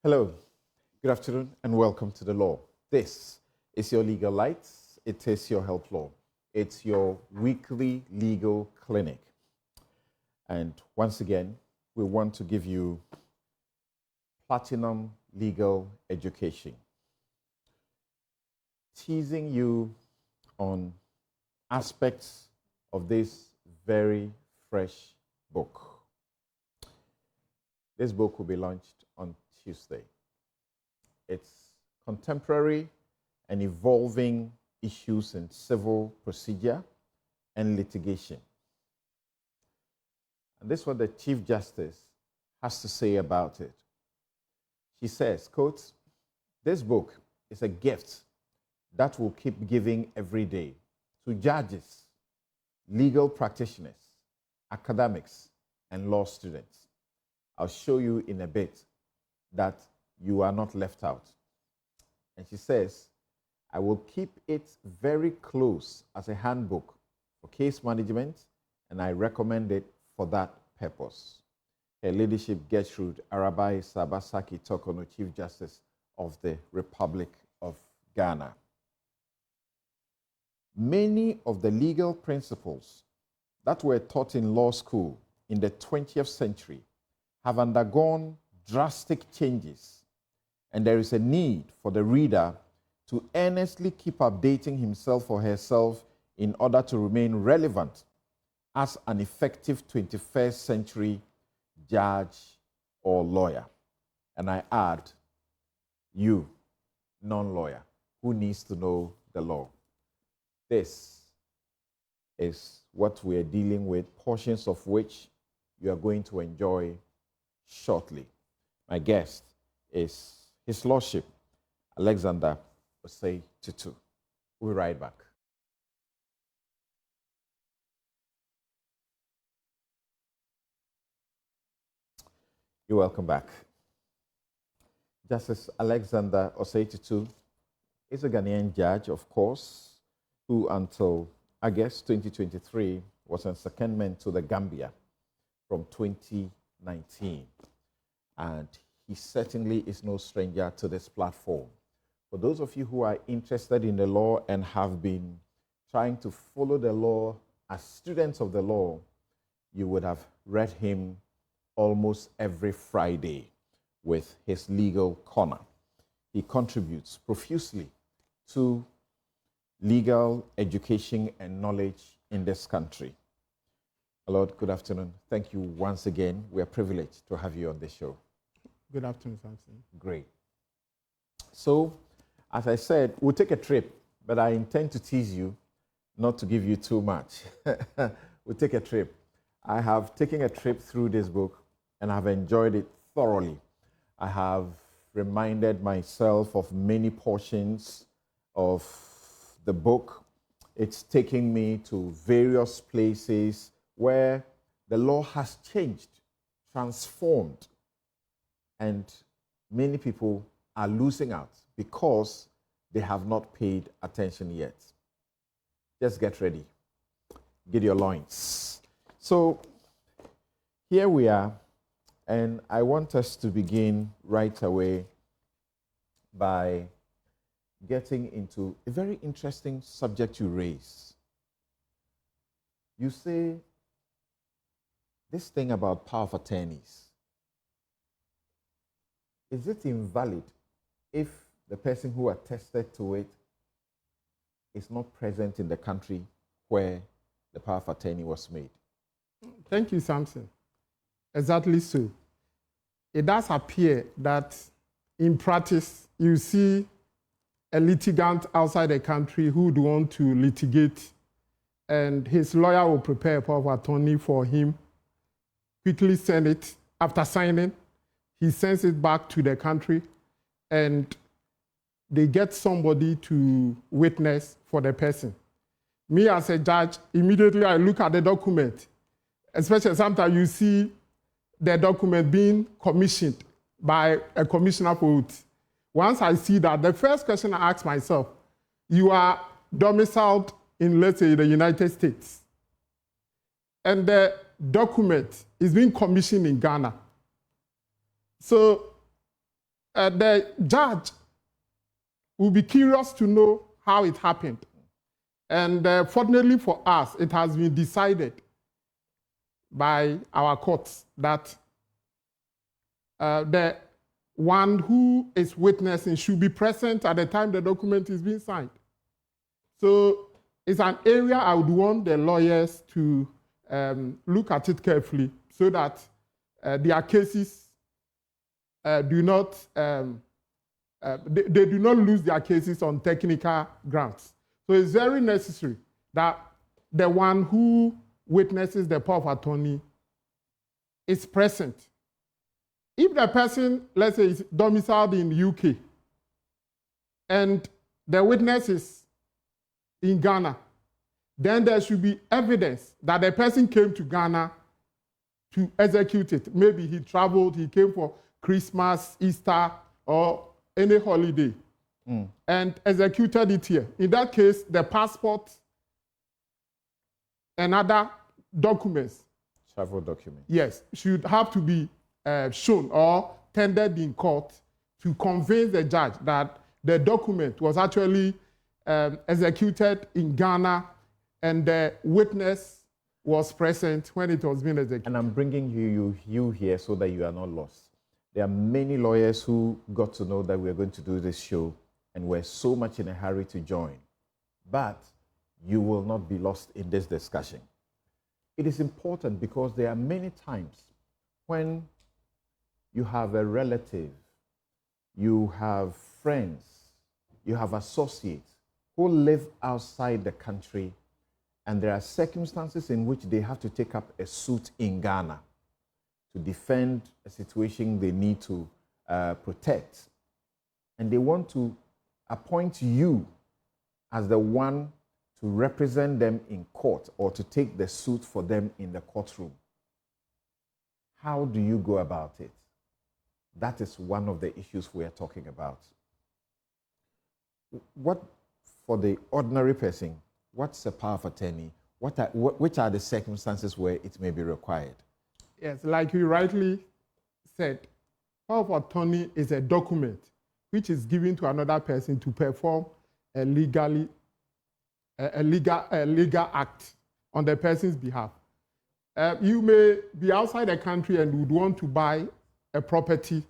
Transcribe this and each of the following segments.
Hello, good afternoon, and welcome to The Law. This is your Legal Lights. It is your Help Law. It's your weekly legal clinic. And once again, we want to give you platinum legal education, teasing you on aspects of this very fresh book. This book will be launched on Tuesday. It's contemporary and evolving issues in civil procedure and litigation. And this is what the Chief Justice has to say about it. She says, quote, "This book is a gift that will keep giving every day to judges, legal practitioners, academics, and law students. I'll show you in a bit that you are not left out." And she says, "I will keep it very close as a handbook for case management, and I recommend it for that purpose." Her Ladyship Gertrude Arabai Sabasaki Tokono, Chief Justice of the Republic of Ghana. Many of the legal principles that were taught in law school in the 20th century have undergone drastic changes, and there is a need for the reader to earnestly keep updating himself or herself in order to remain relevant as an effective 21st century judge or lawyer. And I add, you, non-lawyer, who needs to know the law. This is what we are dealing with, portions of which you are going to enjoy shortly. My guest is His Lordship Alexander Osei Tutu. We'll be right back. You're welcome back. Justice Alexander Osei Tutu is a Ghanaian judge, of course, who until August 2023 was on secondment to the Gambia from 2019. And he certainly is no stranger to this platform. For those of you who are interested in the law and have been trying to follow the law as students of the law, you would have read him almost every Friday with his legal corner. He contributes profusely to legal education and knowledge in this country. Lord, good afternoon. Thank you once again. We are privileged to have you on the show. Good afternoon, Samson. Great. So, as I said, we'll take a trip, but I intend to tease you, not to give you too much. We'll take a trip. I have taken a trip through this book, and I've enjoyed it thoroughly. I have reminded myself of many portions of the book. It's taking me to various places where the law has changed, transformed, and many people are losing out because they have not paid attention yet. Just get ready. Get your loins. So here we are, and I want us to begin right away by getting into a very interesting subject you raise. You say this thing about power of attorneys. Is it invalid if the person who attested to it is not present in the country where the power of attorney was made? Thank you, Samson. Exactly so. It does appear that in practice, you see a litigant outside the country who would want to litigate, and his lawyer will prepare a power of attorney for him, quickly send it. After signing, he sends it back to the country, and they get somebody to witness for the person. Me as a judge, immediately I look at the document, especially sometimes you see the document being commissioned by a commissioner for oath. Once I see that, the first question I ask myself, you are domiciled in, let's say, the United States, and the document is being commissioned in Ghana. So the judge will be curious to know how it happened. And fortunately for us, it has been decided by our courts that the one who is witnessing should be present at the time the document is being signed. So it's an area I would want the lawyers to look at it carefully so that their cases do not, they do not lose their cases on technical grounds. So it's very necessary that the one who witnesses the power of attorney is present. If the person, let's say, is domiciled in the UK and the witness is in Ghana, then there should be evidence that the person came to Ghana to execute it. Maybe he traveled, he came for Christmas, Easter, or any holiday and executed it here. In that case, the passport and other documents, travel documents, yes, should have to be shown or tendered in court to convince the judge that the document was actually executed in Ghana and the witness was present when it was being executed. And I'm bringing you here so that you are not lost. There are many lawyers who got to know that we are going to do this show and were so much in a hurry to join. But you will not be lost in this discussion. It is important because there are many times when you have a relative, you have friends, you have associates who live outside the country, and there are circumstances in which they have to take up a suit in Ghana to defend a situation they need to protect. And they want to appoint you as the one to represent them in court or to take the suit for them in the courtroom. How do you go about it? That is one of the issues we are talking about. What, for the ordinary person, what's a power of attorney? Which are the circumstances where it may be required? Yes, like you rightly said, power of attorney is a document which is given to another person to perform a legal act on the person's behalf. You may be outside the country and would want to buy a property,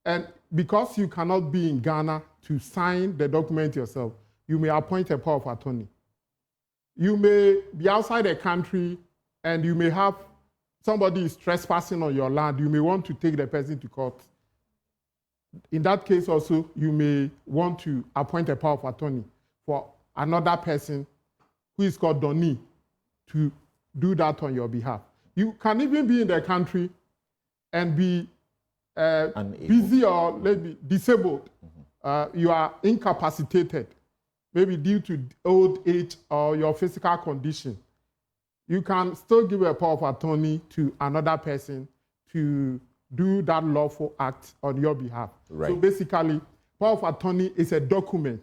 and because you cannot be in Ghana to sign the document yourself, you may appoint a power of attorney. You may be outside the country and you may have somebody is trespassing on your land. You may want to take the person to court. In that case also, you may want to appoint a power of attorney for another person who is called Donnie to do that on your behalf. You can even be in the country and be busy or maybe disabled. You are incapacitated, maybe due to old age or your physical condition. You can still give a power of attorney to another person to do that lawful act on your behalf. Right. So basically, power of attorney is a document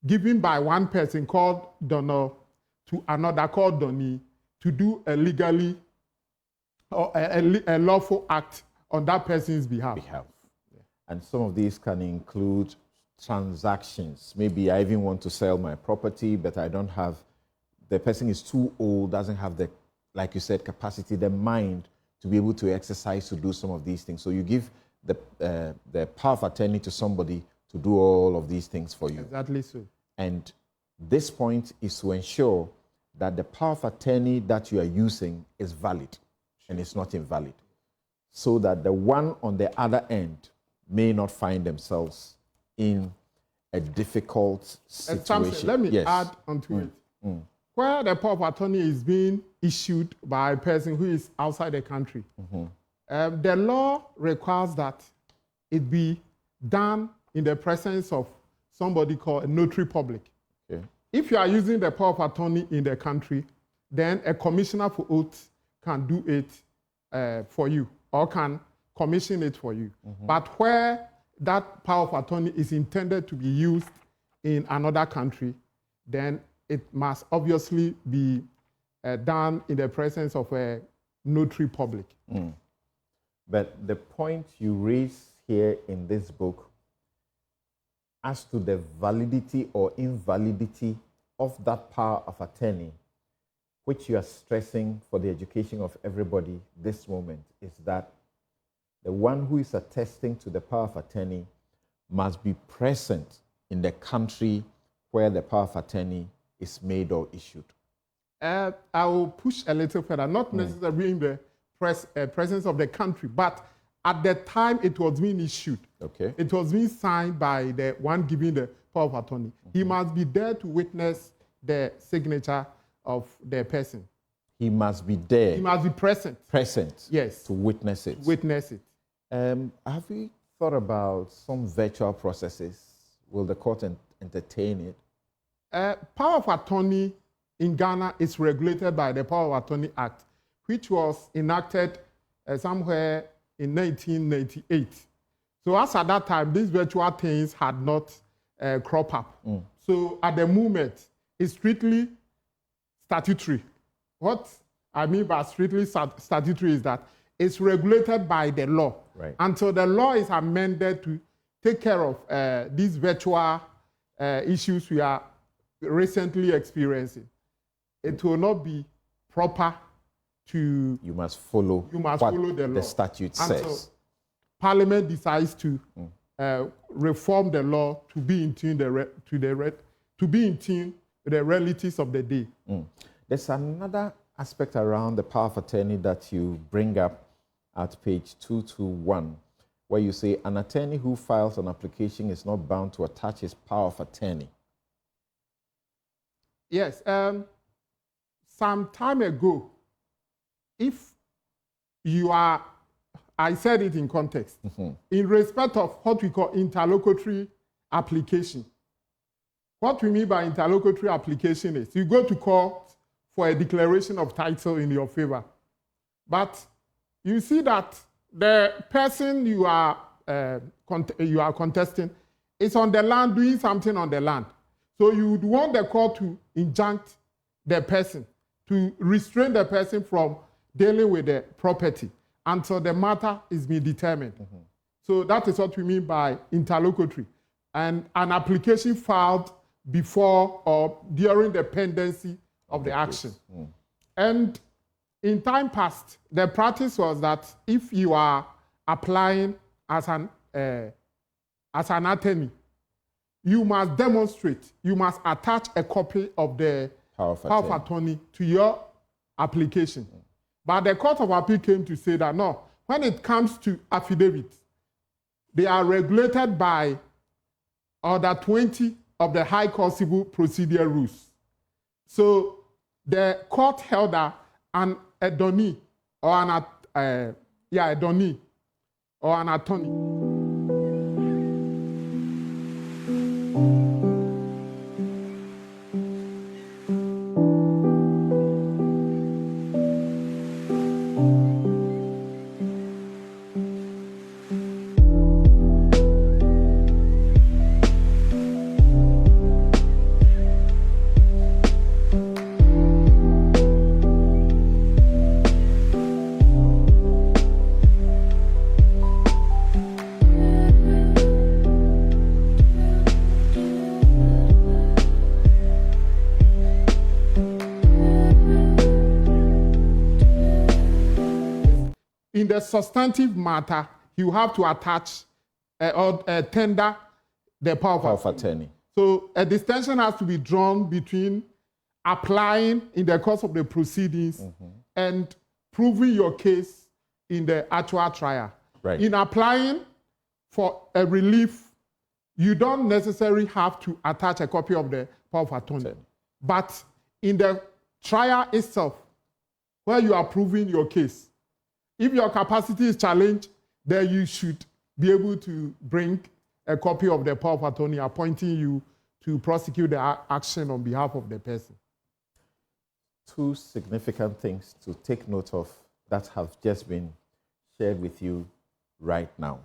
given by one person called Dono to another called Donnie to do a legally or a lawful act on that person's behalf. Yeah. And some of these can include transactions. Maybe I even want to sell my property, but I don't have, the person is too old, doesn't have the, like you said, capacity, the mind to be able to exercise to do some of these things. So you give the power of attorney to somebody to do all of these things for you. Exactly so. And this point is to ensure that the power of attorney that you are using is valid and it's not invalid, so that the one on the other end may not find themselves in a difficult situation. Samson, let me add onto it. Where the power of attorney is being issued by a person who is outside the country, the law requires that it be done in the presence of somebody called a notary public. Okay. If you are using the power of attorney in the country, then a commissioner for oaths can do it for you or can commission it for you. But where that power of attorney is intended to be used in another country, then it must obviously be done in the presence of a notary public. But the point you raise here in this book as to the validity or invalidity of that power of attorney, which you are stressing for the education of everybody this moment, is that the one who is attesting to the power of attorney must be present in the country where the power of attorney is made or issued. I will push a little further, not necessarily in the presence of the country, but at the time it was being issued, Okay. it was being signed by the one giving the power of attorney. He must be there to witness the signature of the person. He must be there. He must be present. Present. Yes. To witness it. Witness it. Have you thought about some virtual processes? Will the court entertain it? Power of attorney in Ghana is regulated by the Power of Attorney Act, which was enacted somewhere in 1998. So as at that time, these virtual things had not cropped up. So at the moment, it's strictly statutory. What I mean by strictly statutory is that it's regulated by the law. Right. Until the law is amended to take care of these virtual issues we are recently experiencing, it will not be proper to... You must follow, the law. The statute says. Parliament decides to reform the law to be in tune to be in tune with the realities of the day. There's another aspect around the power of attorney that you bring up at page 221, where you say an attorney who files an application is not bound to attach his power of attorney. Yes. Some time ago, if you are, I said it in context, in respect of what we call interlocutory application. What we mean by interlocutory application is you go to court for a declaration of title in your favor. But you see that the person you are contesting is on the land, doing something on the land. So you would want the court to injunct the person, to restrain the person from dealing with the property until the matter is being determined. So that is what we mean by interlocutory. And an application filed before or during the pendency of the action. And in time past, the practice was that if you are applying as an attorney, you must demonstrate, you must attach a copy of the power of attorney to your application. But the Court of Appeal came to say that no, when it comes to affidavits, they are regulated by Order 20 of the High Court Civil Procedure Rules. So the court held that an attorney or an attorney in the substantive matter, you have to attach or tender the power of attorney. So a distinction has to be drawn between applying in the course of the proceedings and proving your case in the actual trial. Right. In applying for a relief, you don't necessarily have to attach a copy of the power of attorney. But in the trial itself, where you are proving your case, if your capacity is challenged, then you should be able to bring a copy of the power of attorney appointing you to prosecute the action on behalf of the person. Two significant things to take note of that have just been shared with you right now.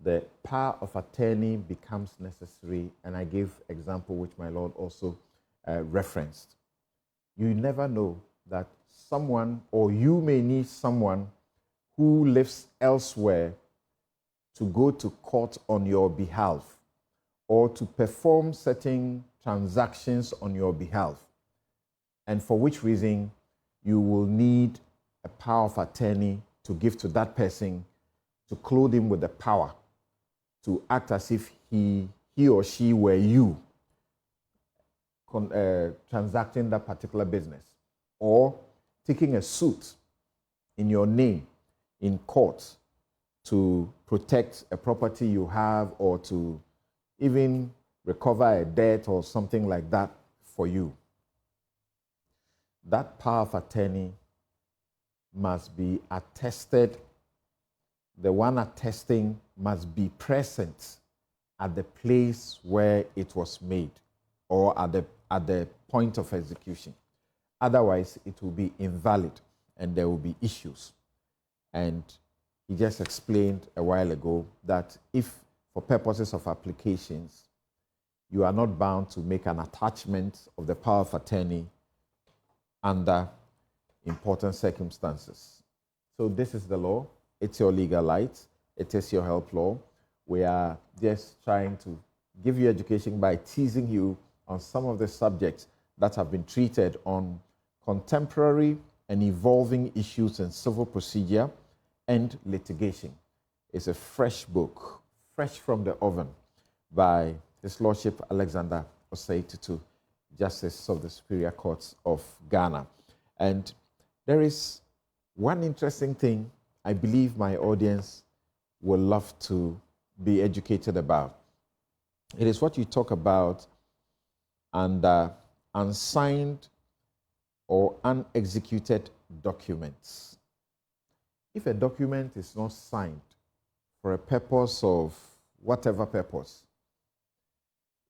The power of attorney becomes necessary, and I gave example which my Lord also referenced. You never know that someone, or you may need someone who lives elsewhere to go to court on your behalf or to perform certain transactions on your behalf, and for which reason you will need a power of attorney to give to that person to clothe him with the power to act as if he or she were you transacting that particular business, or taking a suit in your name in court to protect a property you have or to even recover a debt or something like that for you. That power of attorney must be attested. The one attesting must be present at the place where it was made or at the point of execution. Otherwise, it will be invalid and there will be issues. And he just explained a while ago that if, for purposes of applications, you are not bound to make an attachment of the power of attorney under important circumstances. So this is the law. It's your legal light. It is your help law. We are just trying to give you education by teasing you on some of the subjects that have been treated on contemporary and evolving issues in civil procedure and litigation. It's a fresh book, fresh from the oven, by His Lordship Alexander Osei Tutu, Justice of the Superior Courts of Ghana. And there is one interesting thing I believe my audience will love to be educated about. It is what you talk about under unsigned or unexecuted documents. If a document is not signed for a purpose of whatever purpose,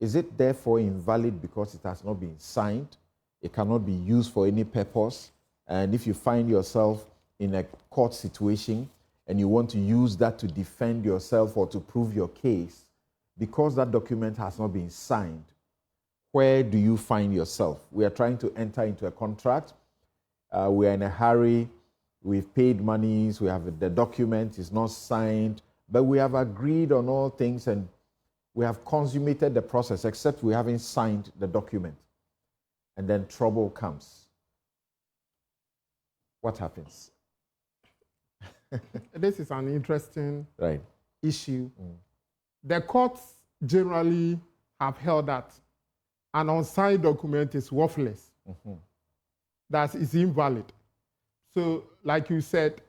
is it therefore invalid because it has not been signed? It cannot be used for any purpose. And if you find yourself in a court situation and you want to use that to defend yourself or to prove your case, because that document has not been signed, where do you find yourself? We are trying to enter into a contract. We are in a hurry. We've paid monies. We have the document is not signed, but we have agreed on all things and we have consummated the process, except we haven't signed the document. And then trouble comes. What happens? This is an interesting issue. Mm. The courts generally have held that an unsigned document is worthless, that is invalid. So, like you said,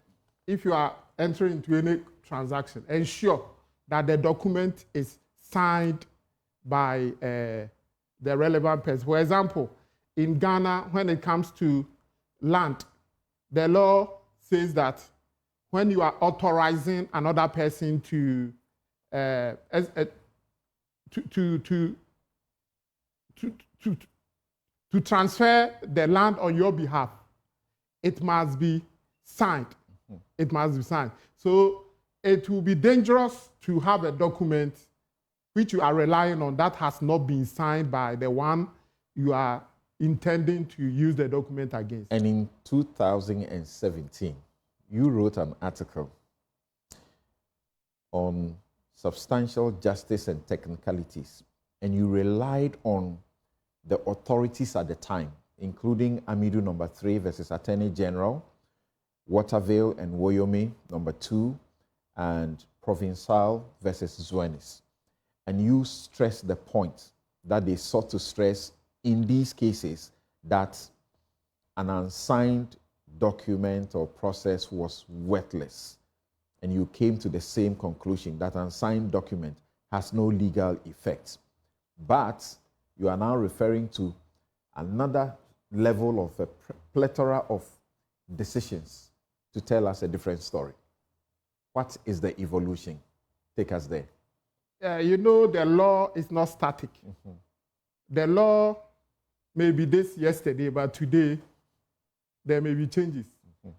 if you are entering into any transaction, ensure that the document is signed by the relevant person. For example, in Ghana, when it comes to land, the law says that when you are authorizing another person to transfer the land on your behalf, it must be signed. It must be signed. So it will be dangerous to have a document which you are relying on that has not been signed by the one you are intending to use the document against. And in 2017, you wrote an article on substantial justice and technicalities, and you relied on the authorities at the time, including Amidu No. 3 versus Attorney General, Waterville and Woyomi No. 2, and Provincial versus Zuenis. And you stressed the point that they sought to stress in these cases, that an unsigned document or process was worthless. And you came to the same conclusion, that unsigned document has no legal effect. But you are now referring to another level of a plethora of decisions to tell us a different story. What is the evolution? Take us there. You know, the law is not static. The law may be this yesterday, but today there may be changes.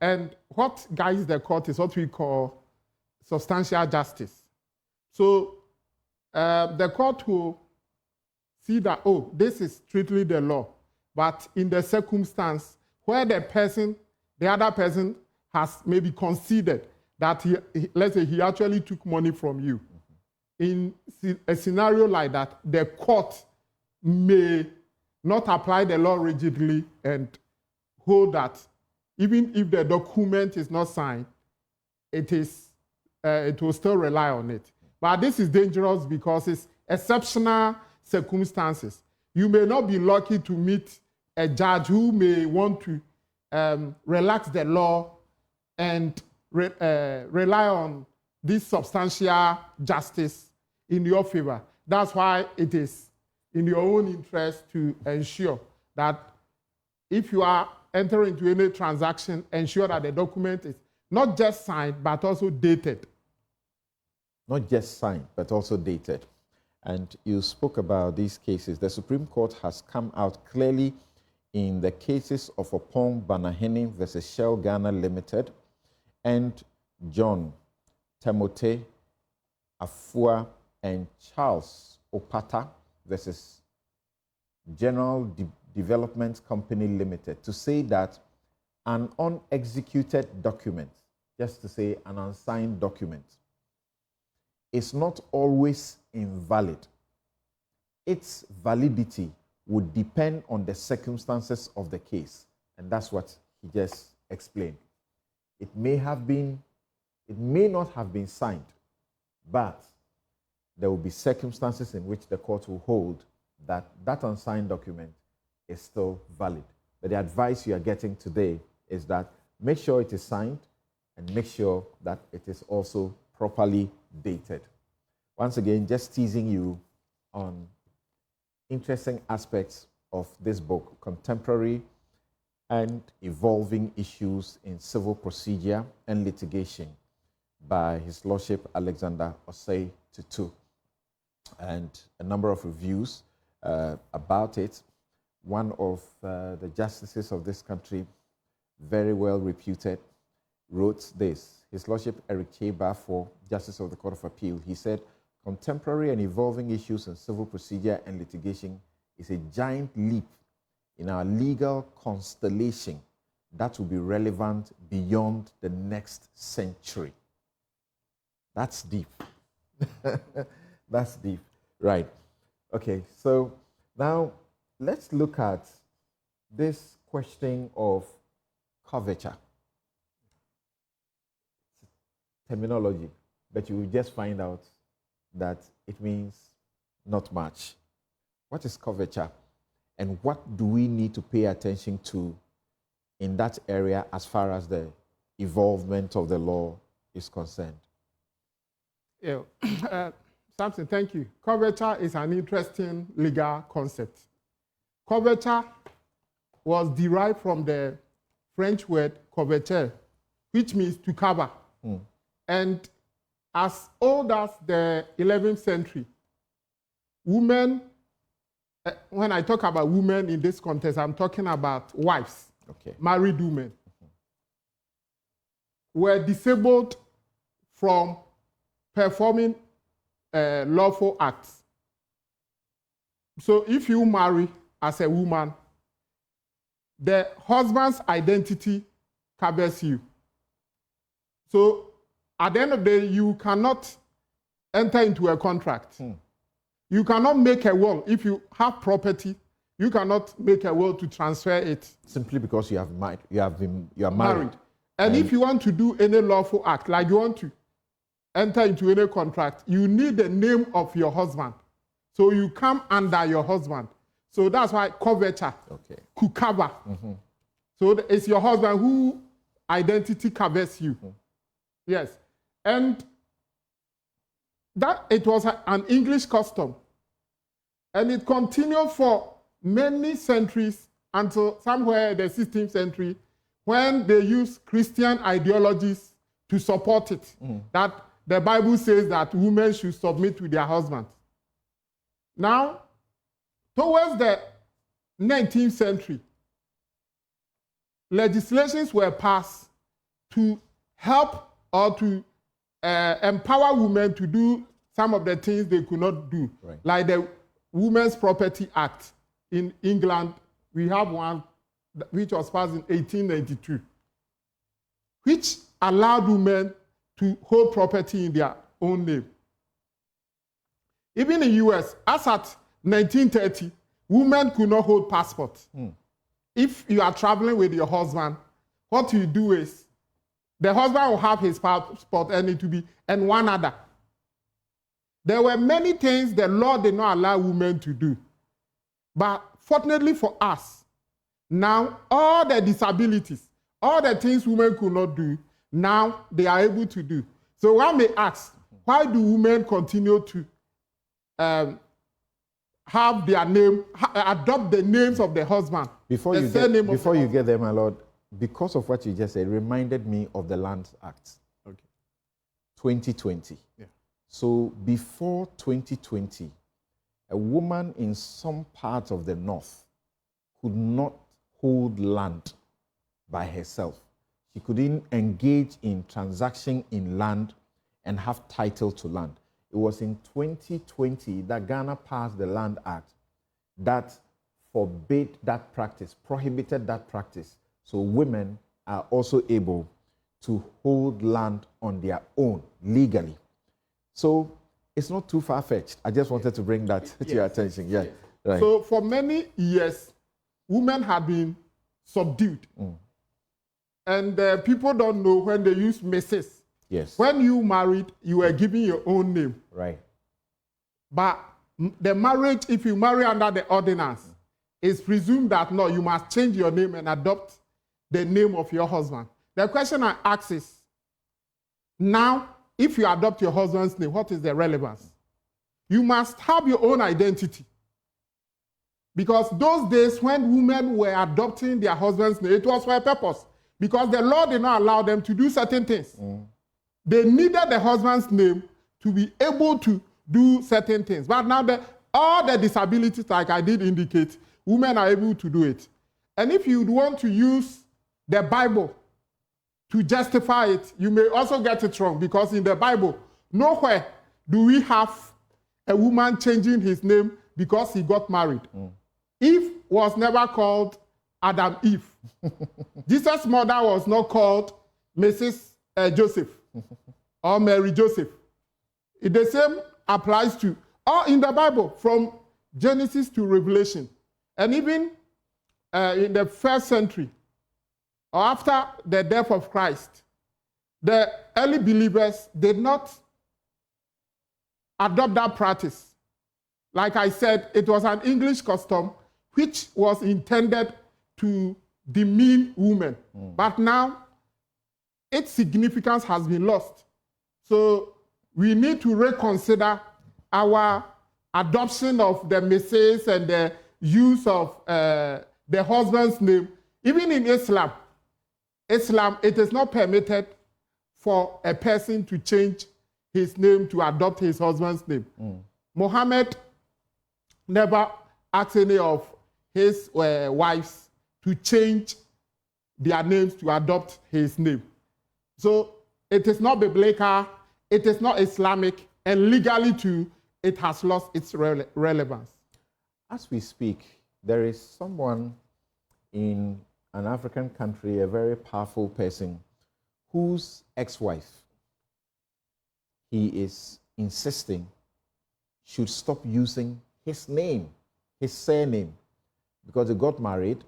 And what guides the court is what we call substantial justice. So the court will see that, oh, this is strictly the law, but in the circumstance where the other person has maybe conceded that let's say he actually took money from you. In a scenario like that, the court may not apply the law rigidly and hold that even if the document is not signed, it will still rely on it. But this is dangerous because it's exceptional circumstances. You may not be lucky to meet a judge who may want to relax the law and rely on this substantial justice in your favor. That's why it is in your own interest to ensure that if you are entering into any transaction, ensure that the document is not just signed, but also dated. Not just signed, but also dated. And you spoke about these cases. The Supreme Court has come out clearly in the cases of Opong Banahene versus Shell Ghana Limited and John Temote Afua and Charles Opata versus General Development Company Limited to say that an unexecuted document, just to say an unsigned document, is not always invalid. Its validity would depend on the circumstances of the case. And that's what he just explained. It may not have been signed, but there will be circumstances in which the court will hold that that unsigned document is still valid. But the advice you are getting today is that make sure it is signed and make sure that it is also properly dated. Once again, just teasing you on interesting aspects of this book, Contemporary and Evolving Issues in Civil Procedure and Litigation by His Lordship Alexander Osei Tutu, and a number of reviews about it. One of the justices of this country, very well reputed, wrote this. His Lordship Eric Cheba, for Justice of the Court of Appeal, he said, contemporary and evolving issues in civil procedure and litigation is a giant leap in our legal constellation that will be relevant beyond the next century. That's deep. That's deep. Right. Okay, so now let's look at this question of coverture. Terminology, but you will just find out that it means not much. What is coverture, and what do we need to pay attention to in that area as far as the evolvement of the law is concerned? Yeah. Samson, thank you. Coverture is an interesting legal concept. Coverture was derived from the French word couverture, which means to cover. And as old as the 11th century, women, when I talk about women in this context, I'm talking about wives, married women, were disabled from performing lawful acts. So if you marry as a woman, the husband's identity covers you. So at the end of the day, you cannot enter into a contract. You cannot make a will. If you have property, you cannot make a will to transfer it. Simply because you are married. And if you want to do any lawful act, like you want to enter into any contract, you need the name of your husband. So you come under your husband. So that's why coverture could cover. So it's your husband who identity covers you. Yes. And that it was an English custom. And it continued for many centuries until somewhere in the 16th century when they used Christian ideologies to support it. That the Bible says that women should submit to their husbands. Now, towards the 19th century, legislations were passed to help or to empower women to do some of the things they could not do. Like the Women's Property Act in England, we have one which was passed in 1892, which allowed women to hold property in their own name. Even in the US, as at 1930, women could not hold passports. If you are traveling with your husband, what you do is the husband will have his passport and it will be and one other. There were many things the law did not allow women to do. But fortunately for us, now all the disabilities, all the things women could not do, now they are able to do. So one may ask, why do women continue to have their name, adopt the names of the husband? Before you get there, my lord, because of what you just said, reminded me of the Land Act. Okay. 2020. Yeah. So before 2020, a woman in some parts of the north could not hold land by herself. She couldn't engage in transaction in land and have title to land. It was in 2020 that Ghana passed the Land Act that forbade that practice, prohibited that practice. So women are also able to hold land on their own legally. So it's not too far-fetched. I just wanted to bring that to your attention. Yeah. Right. So for many years, women have been subdued. And people don't know when they use Mrs. Yes. When you married, you were given your own name. Right. But the marriage, if you marry under the ordinance, it's presumed that no, you must change your name and adopt the name of your husband. The question I ask is, now, if you adopt your husband's name, what is the relevance? You must have your own identity. Because those days when women were adopting their husband's name, it was for a purpose. Because the law did not allow them to do certain things. They needed the husband's name to be able to do certain things. But now all the disabilities, like I did indicate, women are able to do it. And if you want to use the Bible to justify it, you may also get it wrong, because in the Bible, nowhere do we have a woman changing his name because he got married. Eve was never called Adam Eve. Jesus' mother was not called Mrs. Joseph or Mary Joseph. The same applies to all in the Bible, from Genesis to Revelation. And even in the first century, or after the death of Christ, the early believers did not adopt that practice. Like I said, it was an English custom which was intended to demean women. But now, its significance has been lost. So we need to reconsider our adoption of the Mrs. and the use of the husband's name. Even in Islam, it is not permitted for a person to change his name to adopt his husband's name. Muhammad never asked any of his wives to change their names to adopt his name. So it is not biblical, it is not Islamic, and legally too, it has lost its relevance. As we speak, there is someone in an African country, a very powerful person, whose ex-wife, he is insisting, should stop using his name, his surname, because they got married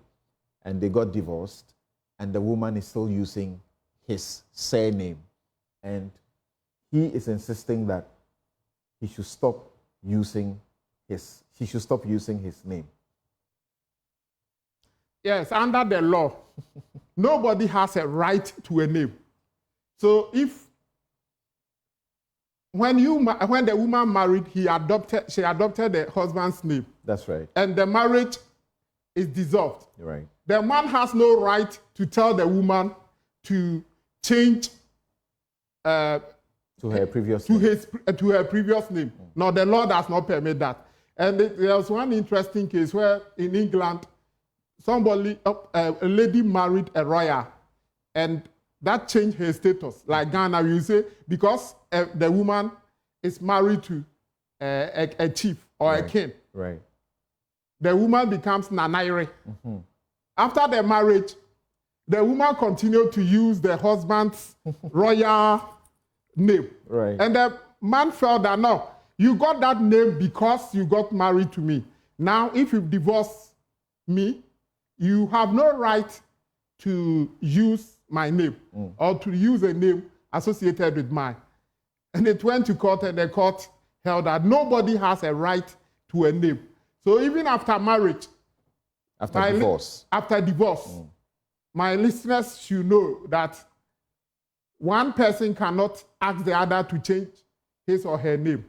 and they got divorced, and the woman is still using his surname. And he is insisting that he should stop using she should stop using his name. Yes, under the law, nobody has a right to a name. So when the woman married, she adopted the husband's name. That's right. And the marriage is dissolved. Right. The man has no right to tell the woman to change to her previous name. To her previous name. No, the law does not permit that. And there was one interesting case where in England, a lady married a royal, and that changed her status. Like Ghana, you say, because the woman is married to a chief or a king. Right. The woman becomes Nanaire. After the marriage, the woman continued to use the husband's royal name. Right. And the man felt that, no, you got that name because you got married to me. Now, if you divorce me, you have no right to use my name or to use a name associated with mine. And it went to court, and the court held that nobody has a right to a name. So even after marriage, after divorce, my listeners should know that one person cannot ask the other to change his or her name.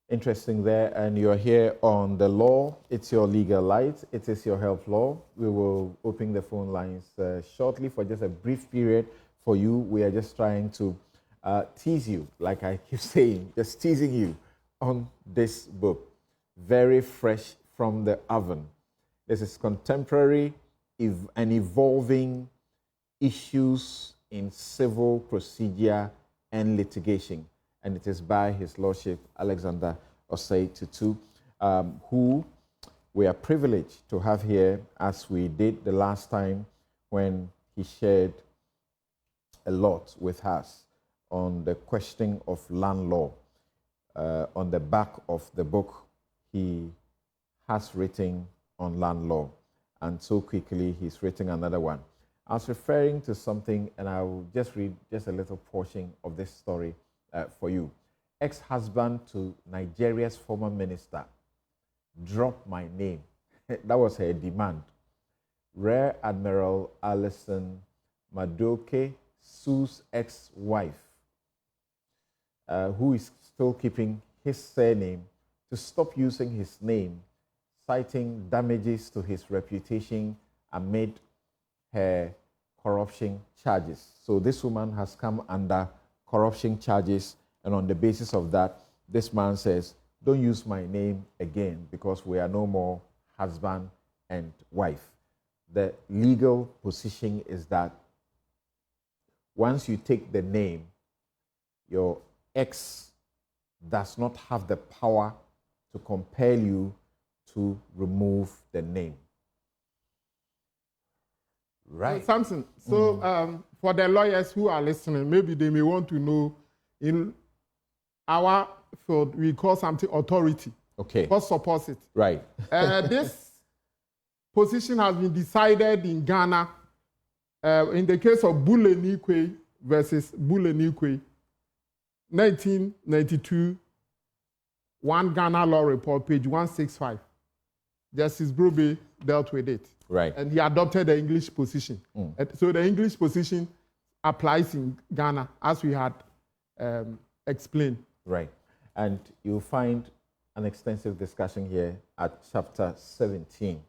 Interesting there, and you're here on The Law. It's your legal light. It is your health law. We will open the phone lines shortly for just a brief period for you. We are just trying to tease you, like I keep saying, just teasing you on this book. Very fresh from the oven. This is contemporary and evolving issues in civil procedure and litigation. And it is by His Lordship Alexander Osei Tutu, who we are privileged to have here, as we did the last time when he shared a lot with us on the question of land law. On the back of the book he has written on land law, and so quickly he's written another one. I was referring to something, and I will just read just a little portion of this story for you. Ex-husband to Nigeria's former minister, drop my name. That was her demand. Rear Admiral Alison Madueke sues ex-wife, who is still keeping his surname, to stop using his name, citing damages to his reputation amid her corruption charges. So this woman has come under corruption charges, and on the basis of that, this man says, don't use my name again because we are no more husband and wife. The legal position is that once you take the name, your ex does not have the power to compel you to remove the name. Right. Samson, so for the lawyers who are listening, maybe they may want to know, in our field, we call something authority. Okay. What supports it? Right. This position has been decided in Ghana in the case of Bulenikwe versus Bulenikwe, 1992, One Ghana Law Report, page 165. Justice Brobe dealt with it. Right. And he adopted the English position. So the English position applies in Ghana, as we had explained. Right. And you'll find an extensive discussion here at chapter 17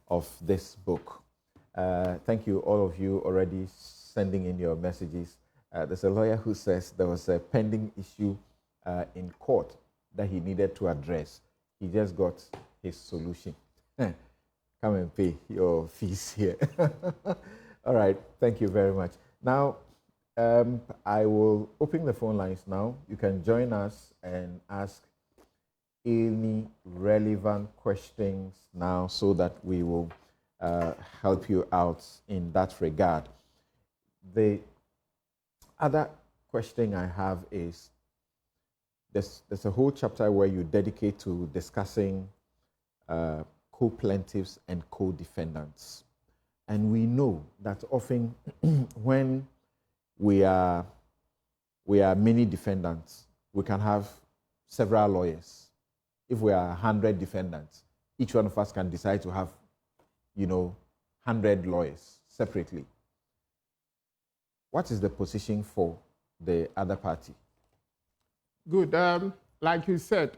of this book. Thank you, all of you, already sending in your messages. There's a lawyer who says there was a pending issue in court that he needed to address. He just got his solution. Come and pay your fees here. All right, thank you very much. Now, I will open the phone lines now. You can join us and ask any relevant questions now so that we will help you out in that regard. The other question I have is, there's a whole chapter where you dedicate to discussing co-plaintiffs and co-defendants. And we know that often when we are many defendants, we can have several lawyers. If we are 100 defendants, each one of us can decide to have, 100 lawyers separately. What is the position for the other party? Good. Like you said,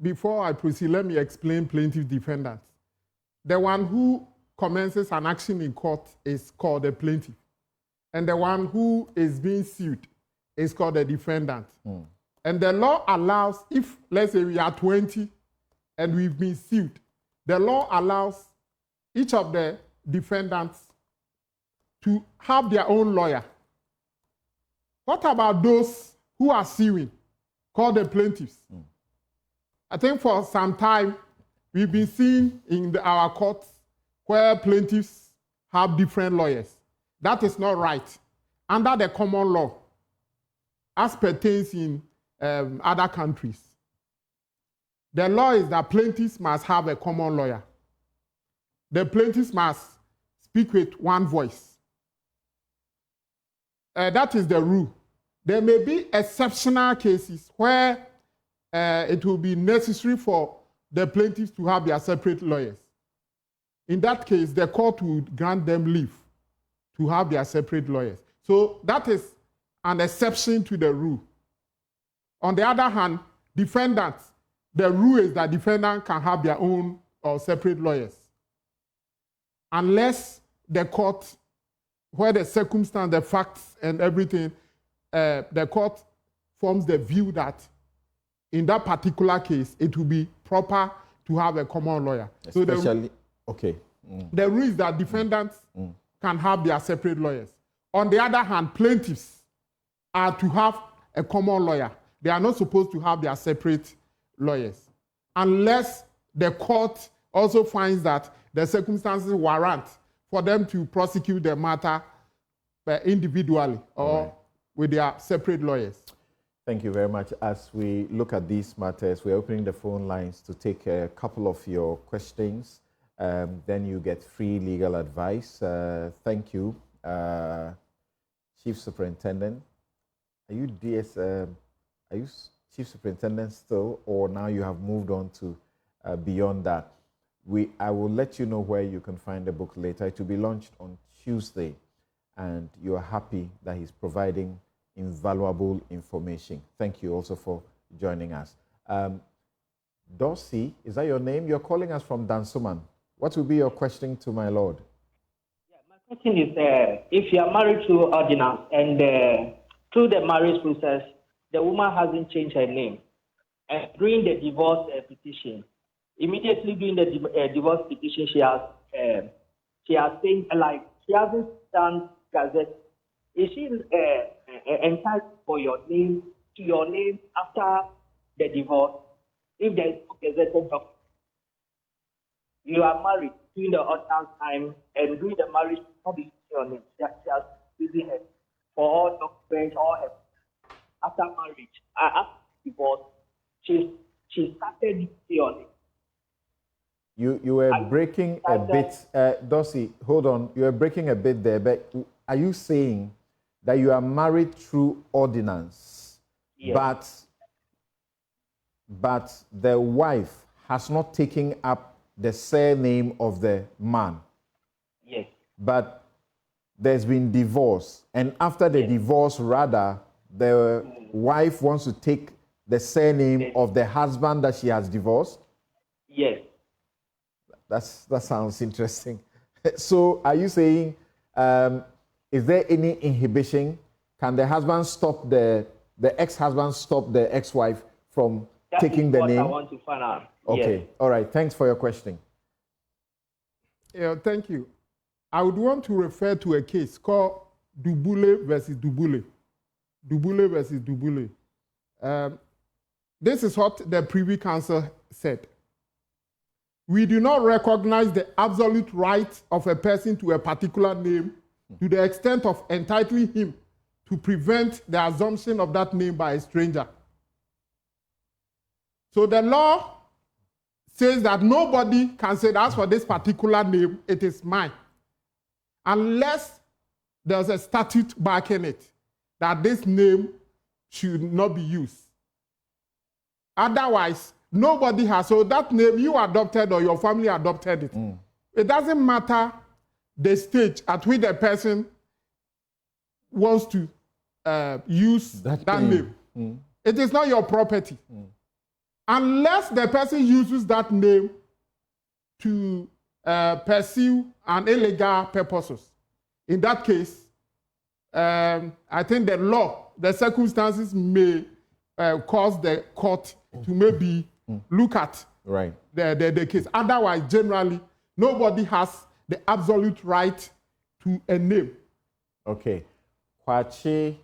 before I proceed, let me explain plaintiff defendants. The one who commences an action in court is called a plaintiff. And the one who is being sued is called a defendant. And the law allows, if, let's say, we are 20 and we've been sued, the law allows each of the defendants to have their own lawyer. What about those who are suing, called the plaintiffs? I think for some time, we've been seeing in our courts where plaintiffs have different lawyers. That is not right. under the common law, as pertains in other countries, the law is that plaintiffs must have a common lawyer. The plaintiffs must speak with one voice. That is the rule. There may be exceptional cases where it will be necessary for the plaintiffs to have their separate lawyers. In that case, the court would grant them leave to have their separate lawyers. So that is an exception to the rule. On the other hand, defendants, the rule is that defendants can have their own or separate lawyers. Unless the court, where the circumstance, the facts and everything, the court forms the view that in that particular case, it will be proper to have a common lawyer. Especially, the rule is that defendants can have their separate lawyers. On the other hand, plaintiffs are to have a common lawyer. They are not supposed to have their separate lawyers, unless the court also finds that the circumstances warrant for them to prosecute the matter individually or with their separate lawyers. Thank you very much. As we look at these matters, we're opening the phone lines to take a couple of your questions. Then you get free legal advice. Thank you. Chief Superintendent, are you Chief Superintendent still, or now you have moved on to beyond that? I will let you know where you can find the book later. It will be launched on Tuesday, and you are happy that he's providing invaluable information. Thank you also for joining us. Dorsey, is that your name? You're calling us from Dansuman. What will be your question to my lord? Yeah, my question is, if you are married to ordinance and through the marriage process, the woman hasn't changed her name, and during the divorce petition, immediately during the divorce petition, she has saying, like, she hasn't done gazette. Is she entitled for your name to your name after the divorce if there is no gazetted document? You are married during the ordinance time, and during the marriage, not be your name. She has using her for all documents, all her. After marriage, after divorce, she started using your name. You were breaking a bit, Dorsey, hold on. You were breaking a bit there, but are you saying that you are married through ordinance, yes, but the wife has not taken up the surname of the man? Yes. But there's been divorce, and after the divorce, rather, the wife wants to take the surname of the husband that she has divorced? Yes. That sounds interesting. So are you saying, is there any inhibition? Can the husband stop the ex-husband stop the ex-wife from taking the name? I want to find out. Okay, yes. All right, thanks for your questioning. Yeah, thank you. I would want to refer to a case called Dubule versus Dubule. Dubule versus Dubule. This is what the Privy Council said. We do not recognize the absolute right of a person to a particular name to the extent of entitling him to prevent the assumption of that name by a stranger. So the law says that nobody can say, as for this particular name, it is mine, unless there's a statute backing it, that this name should not be used. Otherwise, nobody has. So that name you adopted or your family adopted it. It doesn't matter the stage at which the person wants to use that name. It is not your property. Unless the person uses that name to pursue an illegal purposes. In that case, I think the law, the circumstances may cause the court to maybe look at the case. Otherwise, generally, nobody has the absolute right to a name. Okay. Kwachi,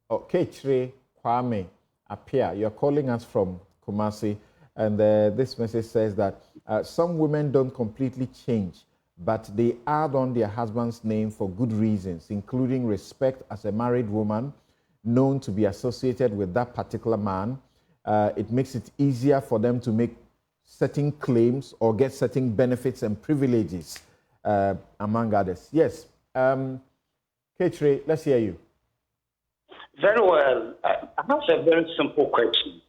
Kechre, Kwame, Apia, you're calling us from Kumasi, and this message says that some women don't completely change, but they add on their husband's name for good reasons, including respect as a married woman known to be associated with that particular man. It makes it easier for them to make certain claims or get certain benefits and privileges, among others. Yes. Ketre, let's hear you. Very well. I have a very simple question.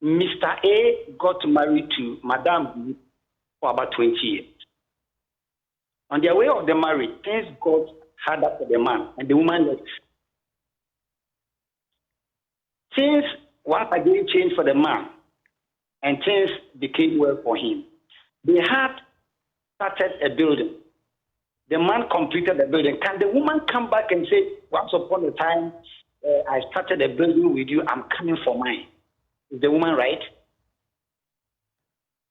Mr. A got married to Madame B for about 20 years. On their way of the marriage, things got harder for the man, and the woman left. Things once again changed for the man, and things became well for him. They had started a building. The man completed the building. Can the woman come back and say, once upon a time, I started a building with you, I'm coming for mine? Is the woman right?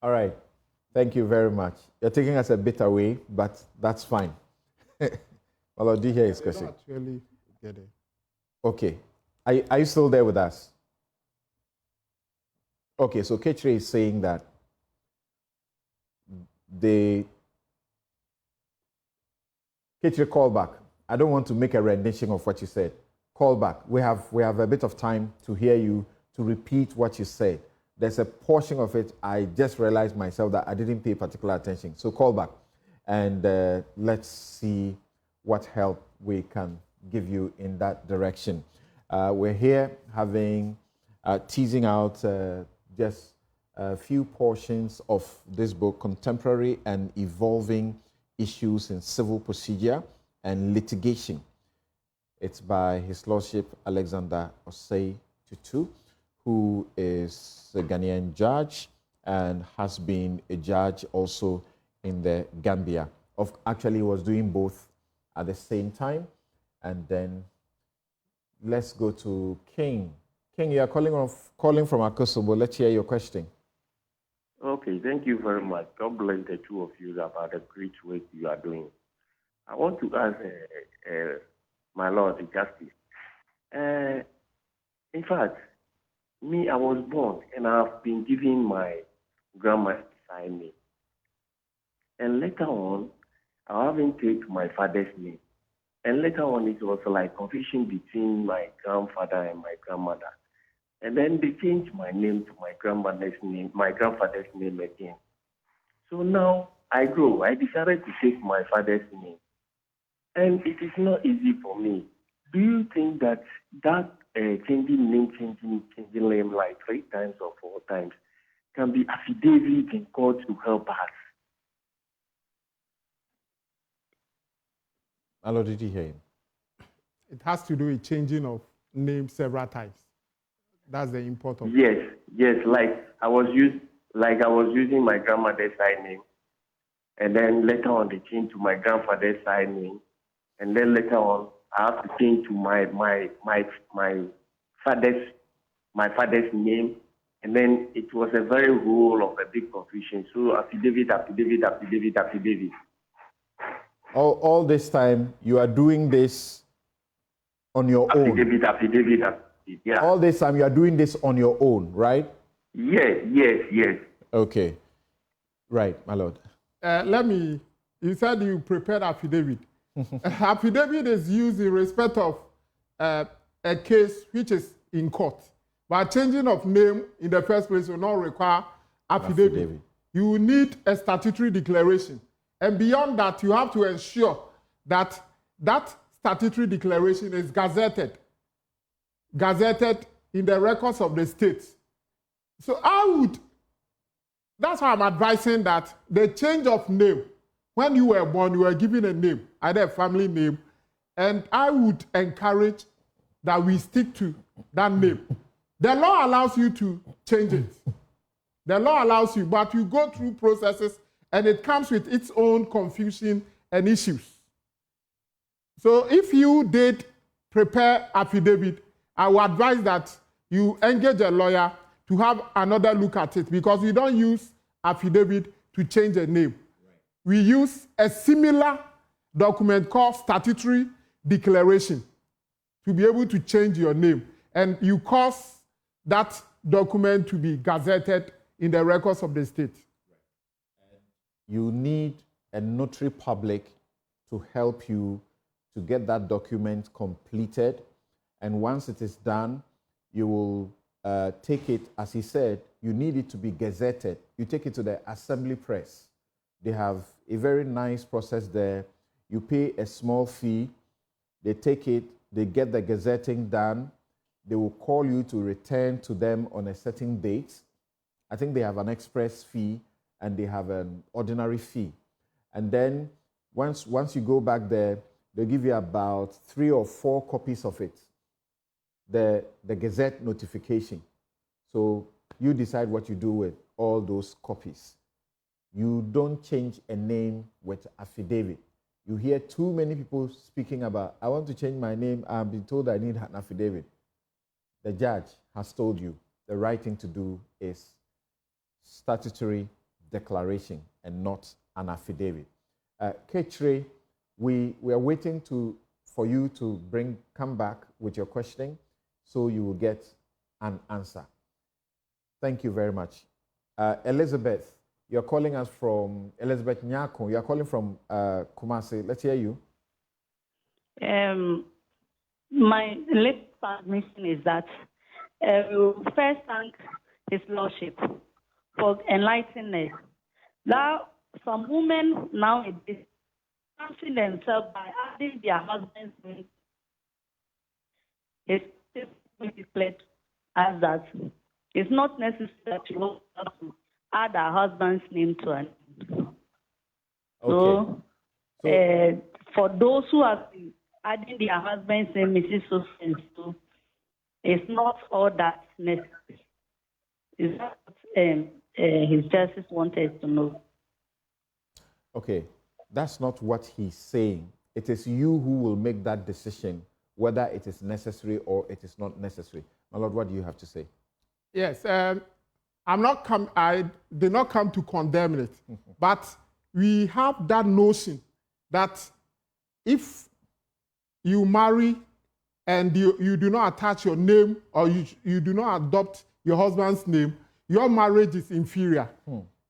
All right. Thank you very much. You're taking us a bit away, but that's fine. Well, do you hear his question? I don't actually get it. Okay. Are you still there with us? Okay, so Ketre is saying that Ketre, call back. I don't want to make a rendition of what you said. Call back. We have a bit of time to hear you, to repeat what you said. There's a portion of it I just realized myself that I didn't pay particular attention. So call back and let's see what help we can give you in that direction. We're here teasing out just a few portions of this book, Contemporary and Evolving Issues in Civil Procedure and Litigation. It's by His Lordship Alexander Osei Tutu, who is a Ghanaian judge and has been a judge also in the Gambia. Actually, was doing both at the same time. And then let's go to King. King, you are calling from Akosobo. Let's hear your question. Okay, thank you very much. God bless the two of you about the great work you are doing. I want to ask my Lord, the Justice. In fact, I was born and I've been given my grandma's name. And later on, I haven't taken my father's name. And later on, it was like confusion between my grandfather and my grandmother. And then they changed my name to my grandfather's name again. So now I grow. I decided to take my father's name. And it is not easy for me. Do you think that changing name like 3 times or 4 times can be affidavit in court to help us? Hello, did you hear him? It has to do with changing of name several times. That's the import of it. Yes. Like I was using my grandmother's side name, and then later on they changed to my grandfather's side name, and then later on I have to change to my father's name, and then it was a very whole of a big confusion. So affidavit. All this time you are doing this on your own. Affidavit. Yeah. All this time you are doing this on your own, right? Yes. Okay. Right, my lord. You said you prepared affidavit. Affidavit is used in respect of a case which is in court. But changing of name in the first place will not require affidavit. You will need a statutory declaration. And beyond that, you have to ensure that that statutory declaration is gazetted in the records of the state. So that's why I'm advising that the change of name, when you were born, you were given a name, either a family name, and I would encourage that we stick to that name. The law allows you to change it. The law allows you, but you go through processes and it comes with its own confusion and issues. So if you did prepare affidavit, I would advise that you engage a lawyer to have another look at it, because we don't use affidavit to change a name. Right. We use a similar document called statutory declaration to be able to change your name. And you cause that document to be gazetted in the records of the state. You need a notary public to help you to get that document completed. And once it is done, you will take it, as he said, you need it to be gazetted. You take it to the assembly press. They have a very nice process there. You pay a small fee. They take it, they get the gazetting done. They will call you to return to them on a certain date. I think they have an express fee and they have an ordinary fee. And then once you go back there, they'll give you about 3 or 4 copies of it, the Gazette notification. So you decide what you do with all those copies. You don't change a name with affidavit. You hear too many people speaking about, I want to change my name, I've been told I need an affidavit. The judge has told you the right thing to do is statutory declaration and not an affidavit. Ketre, we are waiting for you to come back with your questioning so you will get an answer. Thank you very much. Elizabeth, you're calling us from, Elizabeth Nyako, you're calling from Kumasi. Let's hear you. My latest submission is that first thank His Lordship for enlightening us. Now, some women nowadays answer themselves by adding their husband's name. It's declared as that it's not necessary that you have to add a husband's name to an. Okay. So for those who have been adding their husband's name, Mrs. So it's not all that necessary. Is that what His Justice wanted to know? Okay, that's not what he's saying. It is you who will make that decision whether it is necessary or it is not necessary. My Lord, what do you have to say? Yes, I did not come to condemn it, but we have that notion that if you marry and you do not attach your name or you do not adopt your husband's name, your marriage is inferior.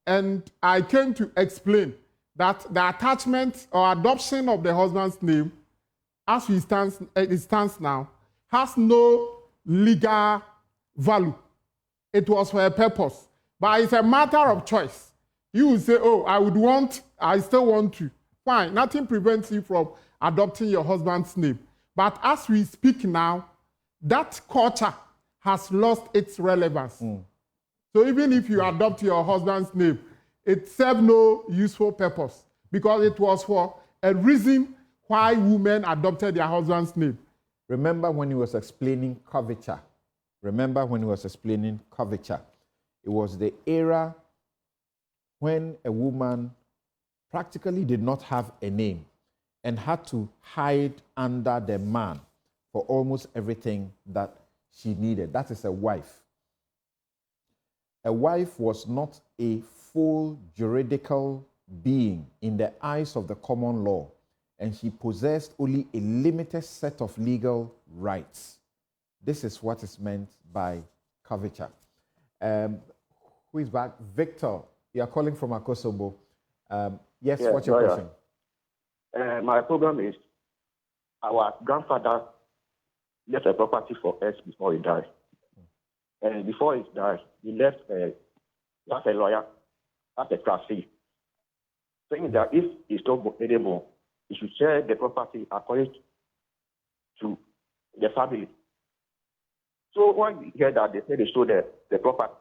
And I came to explain that the attachment or adoption of the husband's name, as it stands now, has no legal value. It was for a purpose, but it's a matter of choice. You will say, oh, I still want to. Fine, nothing prevents you from adopting your husband's name. But as we speak now, that culture has lost its relevance. So even if you adopt your husband's name, it served no useful purpose because it was for a reason why women adopted their husband's name. Remember when he was explaining coverture? It was the era when a woman practically did not have a name and had to hide under the man for almost everything that she needed. That is a wife. A wife was not a full juridical being in the eyes of the common law, and she possessed only a limited set of legal rights. This is what is meant by coverture. Who is back? Victor, you are calling from Akosobo. Yes, what's your question? My problem is our grandfather left a property for us before he died. And before he died, he left as a lawyer, as a trustee, saying that if he's not anymore, he should share the property according to the family. So when we hear that they say they sold the property,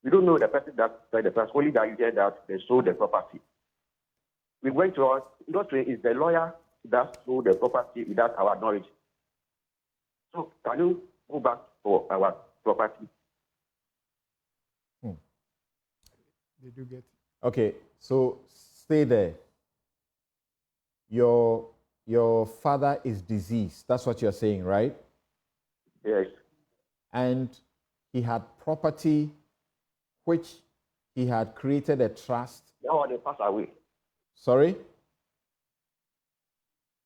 we don't know the person that sold the property, only that you hear that they sold the property. We went to our industry, is the lawyer that sold the property without our knowledge. So can you go back for our property? Did you get it? Okay, so stay there. Your father is deceased. That's what you're saying, right? Yes. And he had property which he had created a trust. Now they pass away. Sorry?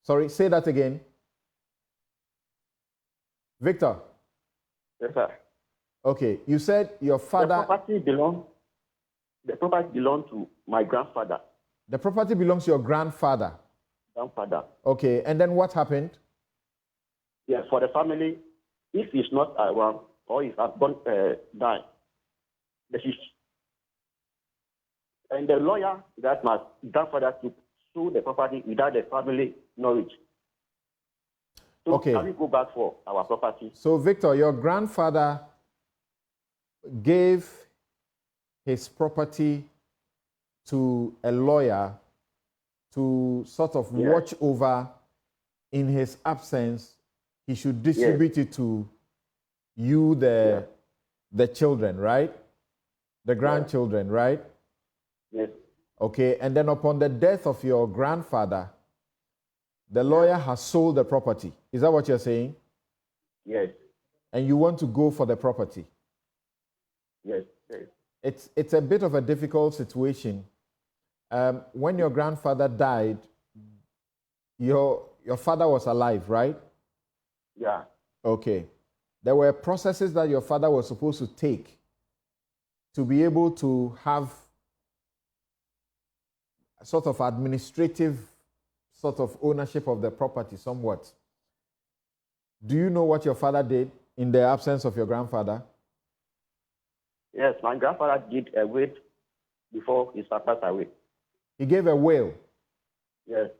Sorry, say that again. Victor? Yes, sir. Okay, you said your father... The property belongs The property belonged to my grandfather. The property belongs to your grandfather. Grandfather. Okay, and then what happened? Yes, for the family, if he's not around or if I've died, and the lawyer that my grandfather took sold the property without the family knowledge. So Okay. can we go back for our property? So, Victor, your grandfather gave his property to a lawyer to sort of watch over, in his absence, he should distribute it to you, the children, right? The grandchildren, right? Yes. Okay, and then upon the death of your grandfather, the lawyer has sold the property. Is that what you're saying? Yes. And you want to go for the property? Yes. Yes. It's a bit of a difficult situation. When your grandfather died, your father was alive, right? Yeah. Okay. There were processes that your father was supposed to take to be able to have a sort of administrative sort of ownership of the property somewhat. Do you know what your father did in the absence of your grandfather? Yes, my grandfather did a will before he passed away. He gave a will. Yes.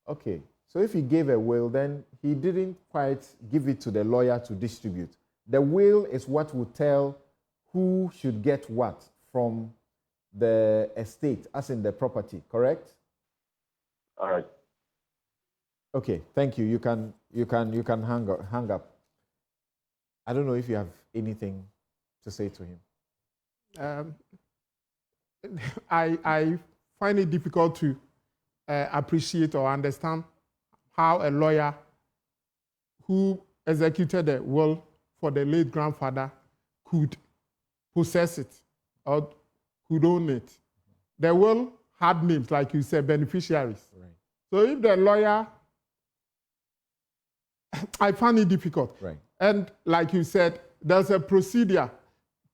Okay. So if he gave a will, then he didn't quite give it to the lawyer to distribute. The will is what will tell who should get what from the estate, as in the property, correct? All right. Okay, thank you. You can hang up. I don't know if you have anything to say to him. I find it difficult to appreciate or understand how a lawyer who executed a will for the late grandfather could possess it or could own it. The will had names, like you said, beneficiaries. Right. So if the lawyer, I find it difficult. Right. And like you said, there's a procedure.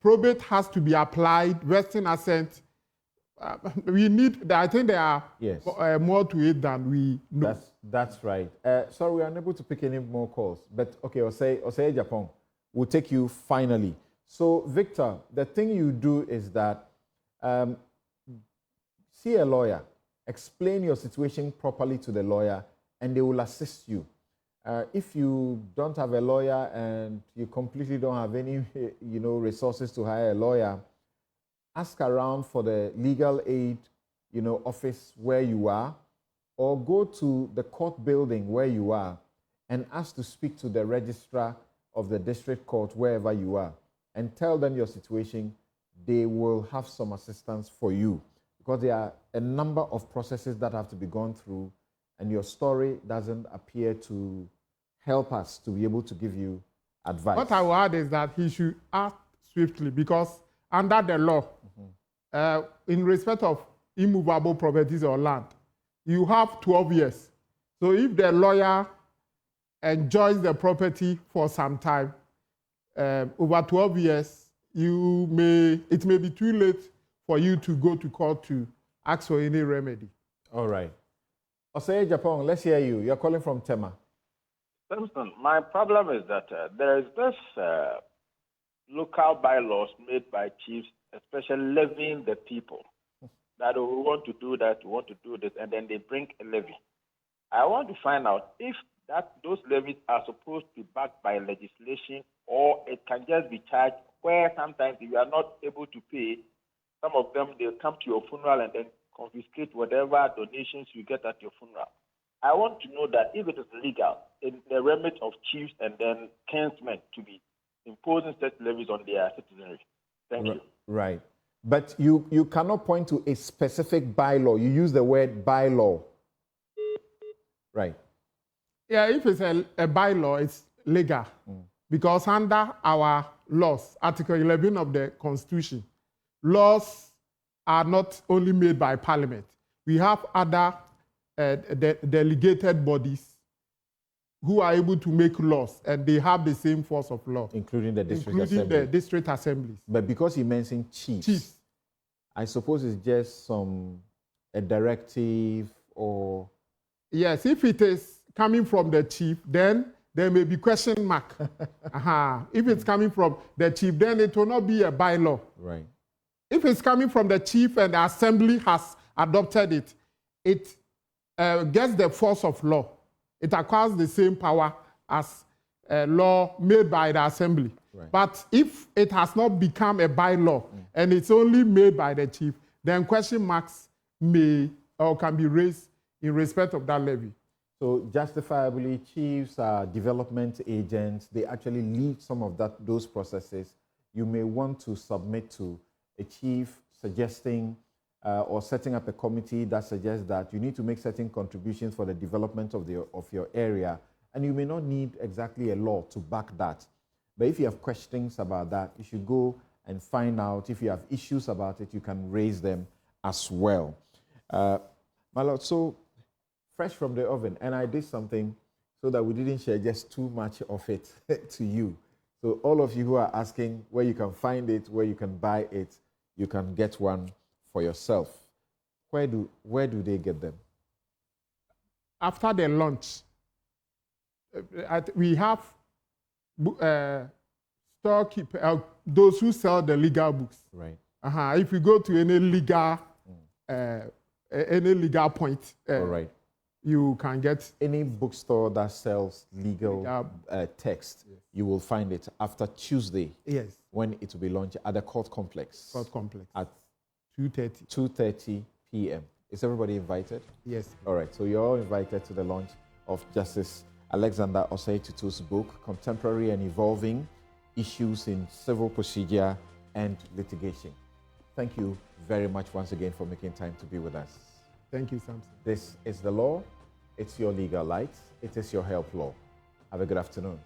Probate has to be applied, vesting assent. We need, I think there are more to it than we know. That's right. Sorry, we're unable to pick any more calls. But okay, Osei Japan, we'll take you finally. So, Victor, the thing you do is that see a lawyer, explain your situation properly to the lawyer, and they will assist you. If you don't have a lawyer and you completely don't have any, resources to hire a lawyer, ask around for the legal aid, office where you are, or go to the court building where you are and ask to speak to the registrar of the district court wherever you are and tell them your situation. They will have some assistance for you because there are a number of processes that have to be gone through, and your story doesn't appear to help us to be able to give you advice. What I will add is that he should act swiftly because under the law, in respect of immovable properties or land, you have 12 years. So if the lawyer enjoys the property for some time, over 12 years, it may be too late for you to go to court to ask for any remedy. All right. Osei Japan, let's hear you. You're calling from Tema. Samson, my problem is that there is this local bylaws made by chiefs, especially levying the people, that we want to do that, we want to do this, and then they bring a levy. I want to find out if those levies are supposed to be backed by legislation, or it can just be charged where sometimes if you are not able to pay, some of them, they'll come to your funeral and then confiscate whatever donations you get at your funeral. I want to know that if it is legal in the remit of chiefs and then kinsmen to be imposing such levies on their citizenry. Thank you. Right. But you cannot point to a specific bylaw. You use the word bylaw. Right. Yeah, if it's a bylaw, it's legal. Because under our laws, Article 11 of the Constitution, laws are not only made by Parliament. We have other delegated bodies who are able to make laws, and they have the same force of law. Including the district including assembly. the district assemblies. But because he mentioned chiefs, I suppose it's just a directive or... Yes, if it is coming from the chief, then there may be question mark. If it's coming from the chief, then it will not be a bylaw. Right. If it's coming from the chief and the assembly has adopted it, it gets the force of law. It acquires the same power as a law made by the assembly. Right. But if it has not become a bylaw and it's only made by the chief, then question marks may or can be raised in respect of that levy. So justifiably, chiefs are development agents. They actually lead some of those processes. You may want to submit to a chief suggesting or setting up a committee that suggests that you need to make certain contributions for the development of your area, and you may not need exactly a law to back that. But if you have questions about that, you should go and find out. If you have issues about it, you can raise them as well. My Lord, so fresh from the oven, and I did something so that we didn't share just too much of it to you. So all of you who are asking where you can find it, where you can buy it, you can get one for yourself. Where do they get them? After the launch, we have storekeepers, those who sell the legal books. Right. If you go to any legal point, All right. you can get any bookstore that sells legal text. Yes. You will find it after Tuesday. Yes. When it will be launched at the court complex. Court complex. At 2:30. 2:30 p.m. Is everybody invited? Yes. All right. So you're all invited to the launch of Justice Alex Osei Tutu's book, Contemporary and Evolving Issues in Civil Procedure and Litigation. Thank you very much once again for making time to be with us. Thank you, Samson. This is the law. It's your legal light. It is your help law. Have a good afternoon.